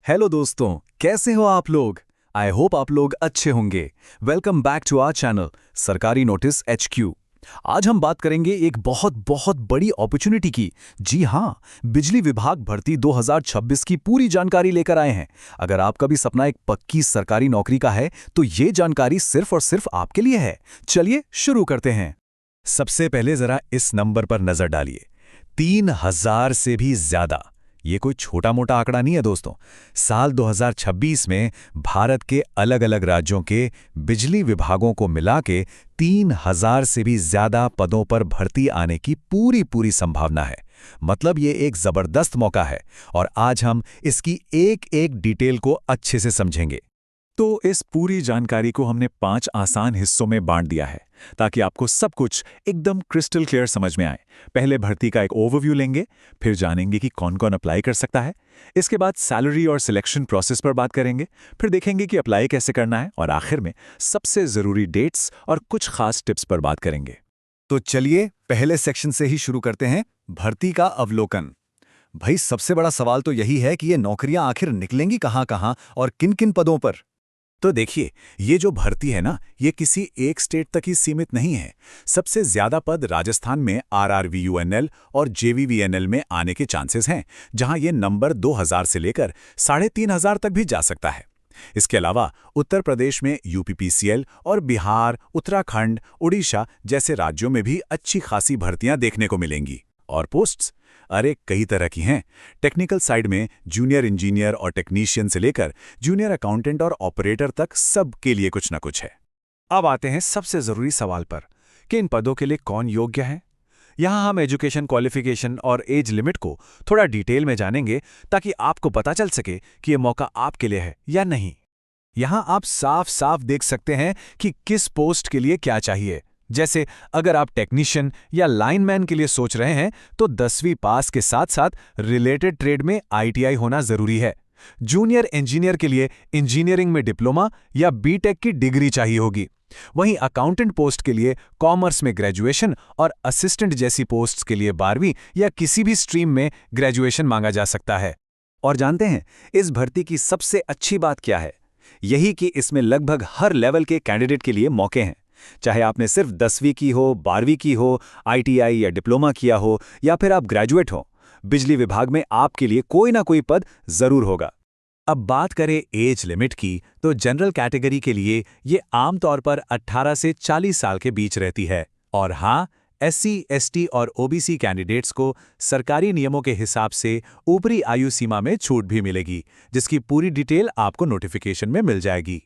Hello दोस्तों, कैसे हो आप लोग? आई होप आप लोग अच्छे होंगे। Welcome back to our channel Sarkari notice HQ। आज हम बात करेंगे एक बहुत बहुत बड़ी अपॉर्चुनिटी की। जी हाँ, बिजली विभाग भर्ती 2026 की पूरी जानकारी लेकर आए हैं। अगर आपका भी सपना एक पक्की सरकारी नौकरी का है तो ये जानकारी सिर्फ और सिर्फ आपके लिए है। चलिए शुरू करते हैं। सबसे पहले जरा इस नंबर पर नजर डालिए। 3000 से भी ज्यादा। ये कोई छोटा मोटा आंकड़ा नहीं है दोस्तों। साल 2026 में भारत के अलग अलग राज्यों के बिजली विभागों को मिला के 3000 से भी ज्यादा पदों पर भर्ती आने की पूरी पूरी संभावना है। मतलब ये एक जबरदस्त मौका है और आज हम इसकी एक एक डिटेल को अच्छे से समझेंगे। तो इस पूरी जानकारी को हमने 5 आसान हिस्सों में बांट दिया है ताकि आपको सब कुछ एकदम क्रिस्टल क्लियर समझ में आए। पहले भर्ती का एक ओवरव्यू लेंगे, फिर जानेंगे कि कौन कौन अप्लाई कर सकता है। इसके बाद सैलरी और सिलेक्शन प्रोसेस पर बात करेंगे, फिर देखेंगे कि अप्लाई कैसे करना है और आखिर में सबसे ज़रूरी डेट्स और कुछ खास टिप्स पर बात करेंगे। तो चलिए पहले सेक्शन से ही शुरू करते हैं, भर्ती का अवलोकन। भाई सबसे बड़ा सवाल तो यही है कि ये नौकरियां आखिर निकलेंगी कहाँ कहाँ और किन किन पदों पर। तो देखिए, ये जो भर्ती है ना, ये किसी एक स्टेट तक ही सीमित नहीं है। सबसे ज्यादा पद राजस्थान में RRVUNL और JVVNL में आने के चांसेस हैं, जहां ये नंबर 2000 से लेकर 3500 तक भी जा सकता है। इसके अलावा उत्तर प्रदेश में UPPCL और बिहार, उत्तराखंड, उड़ीसा जैसे राज्यों में भी अच्छी खासी भर्तियां देखने को मिलेंगी। और पोस्ट्स, अरे कई तरह की हैं। टेक्निकल साइड में जूनियर इंजीनियर और टेक्नीशियन से लेकर जूनियर अकाउंटेंट और ऑपरेटर तक सब के लिए कुछ न कुछ है। अब आते हैं सबसे जरूरी सवाल पर कि इन पदों के लिए कौन योग्य है। यहाँ हम एजुकेशन क्वालिफिकेशन और एज लिमिट को थोड़ा डिटेल में जानेंगे ताकि आपको पता चल सके कि यह मौका आपके लिए है या नहीं। यहाँ आप साफ साफ देख सकते हैं कि किस पोस्ट के लिए क्या चाहिए। जैसे अगर आप टेक्नीशियन या लाइनमैन के लिए सोच रहे हैं तो 10वीं पास के साथ साथ रिलेटेड ट्रेड में ITI होना जरूरी है। जूनियर इंजीनियर के लिए इंजीनियरिंग में डिप्लोमा या BTech की डिग्री चाहिए होगी। वहीं अकाउंटेंट पोस्ट के लिए कॉमर्स में ग्रेजुएशन और असिस्टेंट जैसी पोस्ट्स के लिए 12वीं या किसी भी स्ट्रीम में ग्रेजुएशन मांगा जा सकता है। और जानते हैं इस भर्ती की सबसे अच्छी बात क्या है? यही कि इसमें लगभग हर लेवल के कैंडिडेट के लिए मौके हैं। चाहे आपने सिर्फ 10वीं की हो, 12वीं की हो, ITI या डिप्लोमा किया हो या फिर आप ग्रेजुएट हो, बिजली विभाग में आपके लिए कोई ना कोई पद जरूर होगा। अब बात करें एज लिमिट की, तो जनरल कैटेगरी के लिए ये आमतौर पर 18 से 40 साल के बीच रहती है। और हाँ, SC, ST और OBC कैंडिडेट्स को सरकारी नियमों के हिसाब से ऊपरी आयु सीमा में छूट भी मिलेगी, जिसकी पूरी डिटेल आपको नोटिफिकेशन में मिल जाएगी।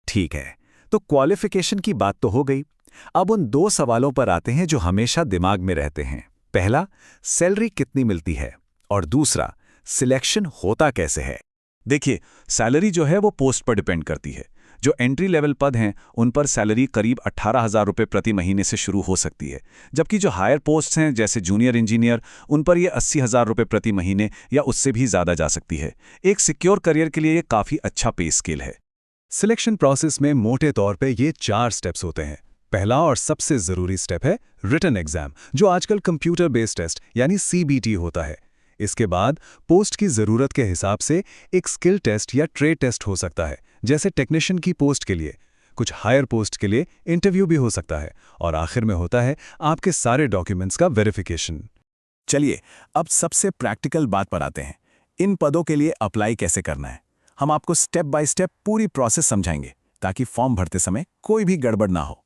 ठीक है, तो क्वालिफिकेशन की बात तो हो गई। अब उन 2 सवालों पर आते हैं जो हमेशा दिमाग में रहते हैं। पहला, सैलरी कितनी मिलती है, और दूसरा, सिलेक्शन होता कैसे है। देखिए, सैलरी जो है वो पोस्ट पर डिपेंड करती है। जो एंट्री लेवल पद हैं उन पर सैलरी करीब 18,000 रुपये प्रति महीने से शुरू हो सकती है, जबकि जो हायर पोस्ट्स हैं जैसे जूनियर इंजीनियर, उन पर यह 80,000 रुपये प्रति महीने या उससे भी ज़्यादा जा सकती है। एक सिक्योर करियर के लिए ये काफ़ी अच्छा पे स्केल है। सिलेक्शन प्रोसेस में मोटे तौर पे ये 4 स्टेप्स होते हैं। पहला और सबसे ज़रूरी स्टेप है रिटन एग्जाम, जो आजकल कंप्यूटर बेस्ड टेस्ट यानी CBT होता है। इसके बाद पोस्ट की ज़रूरत के हिसाब से एक स्किल टेस्ट या ट्रेड टेस्ट हो सकता है, जैसे टेक्नीशियन की पोस्ट के लिए। कुछ हायर पोस्ट के लिए इंटरव्यू भी हो सकता है और आखिर में होता है आपके सारे डॉक्यूमेंट्स का वेरिफिकेशन। चलिए अब सबसे प्रैक्टिकल बात पर आते हैं। इन पदों के लिए अप्लाई कैसे करना है। हम आपको स्टेप बाय स्टेप पूरी प्रोसेस समझाएंगे ताकि फॉर्म भरते समय कोई भी गड़बड़ ना हो।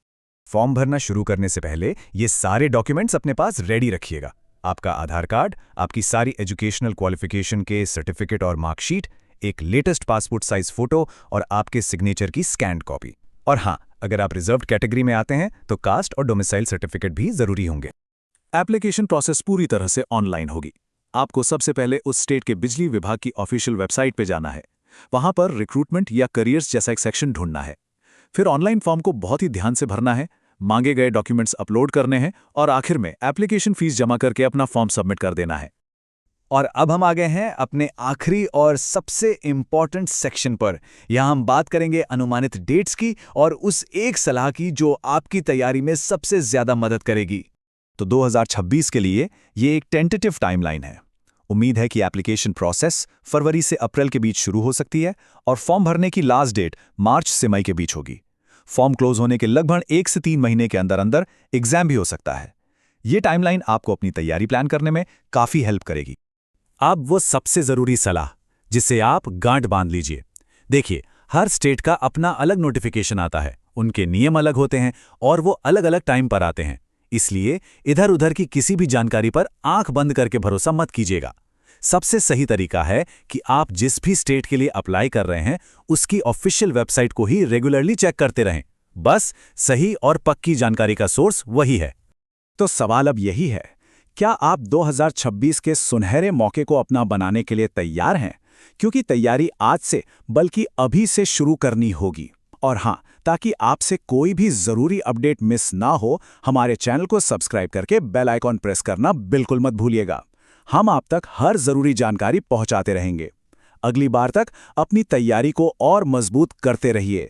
फॉर्म भरना शुरू करने से पहले ये सारे डॉक्यूमेंट्स अपने पास रेडी रखिएगा। आपका आधार कार्ड, आपकी सारी एजुकेशनल क्वालिफिकेशन के सर्टिफिकेट और मार्कशीट, एक लेटेस्ट पासपोर्ट साइज फोटो और आपके सिग्नेचर की स्कैन्ड कॉपी। और हाँ, अगर आप रिजर्व्ड कैटेगरी में आते हैं तो कास्ट और डोमिसाइल सर्टिफिकेट भी जरूरी होंगे। एप्लीकेशन प्रोसेस पूरी तरह से ऑनलाइन होगी। आपको सबसे पहले उस स्टेट के बिजली विभाग की ऑफिशियल वेबसाइट पे जाना है। वहां पर रिक्रूटमेंट या करियर्स जैसा एक सेक्शन ढूंढना है। फिर ऑनलाइन फॉर्म को बहुत ही ध्यान से भरना है, मांगे गए डॉक्यूमेंट्स अपलोड करने हैं और आखिर में एप्लीकेशन फीस जमा करके अपना फॉर्म सबमिट कर देना है। और अब हम आ गए हैं अपने आखिरी और सबसे इंपॉर्टेंट सेक्शन पर। यहां हम बात करेंगे अनुमानित डेट्स की और उस एक सलाह की जो आपकी तैयारी में सबसे ज्यादा मदद करेगी। तो 2026 के लिए ये एक टेंटेटिव टाइमलाइन है। उम्मीद है कि एप्लीकेशन प्रोसेस फरवरी से अप्रैल के बीच शुरू हो सकती है और फॉर्म भरने की लास्ट डेट मार्च से मई के बीच होगी। फॉर्म क्लोज होने के लगभग 1 से 3 महीने के अंदर अंदर एग्जाम भी हो सकता है। ये टाइमलाइन आपको अपनी तैयारी प्लान करने में काफ़ी हेल्प करेगी। अब वो सबसे ज़रूरी सलाह जिससे आप गांठ बांध लीजिए। देखिए, हर स्टेट का अपना अलग नोटिफिकेशन आता है, उनके नियम अलग होते हैं और वो अलग अलग टाइम पर आते हैं। इसलिए इधर उधर की किसी भी जानकारी पर आंख बंद करके भरोसा मत कीजिएगा। सबसे सही तरीका है कि आप जिस भी स्टेट के लिए अप्लाई कर रहे हैं उसकी ऑफिशियल वेबसाइट को ही रेगुलरली चेक करते रहें। बस सही और पक्की जानकारी का सोर्स वही है। तो सवाल अब यही है, क्या आप 2026 के सुनहरे मौके को अपना बनाने के लिए तैयार हैं? क्योंकि तैयारी आज से बल्कि अभी से शुरू करनी होगी। और हाँ, ताकि आपसे कोई भी ज़रूरी अपडेट मिस ना हो, हमारे चैनल को सब्सक्राइब करके बेल आइकॉन प्रेस करना बिल्कुल मत भूलिएगा। हम आप तक हर ज़रूरी जानकारी पहुंचाते रहेंगे। अगली बार तक अपनी तैयारी को और मजबूत करते रहिए।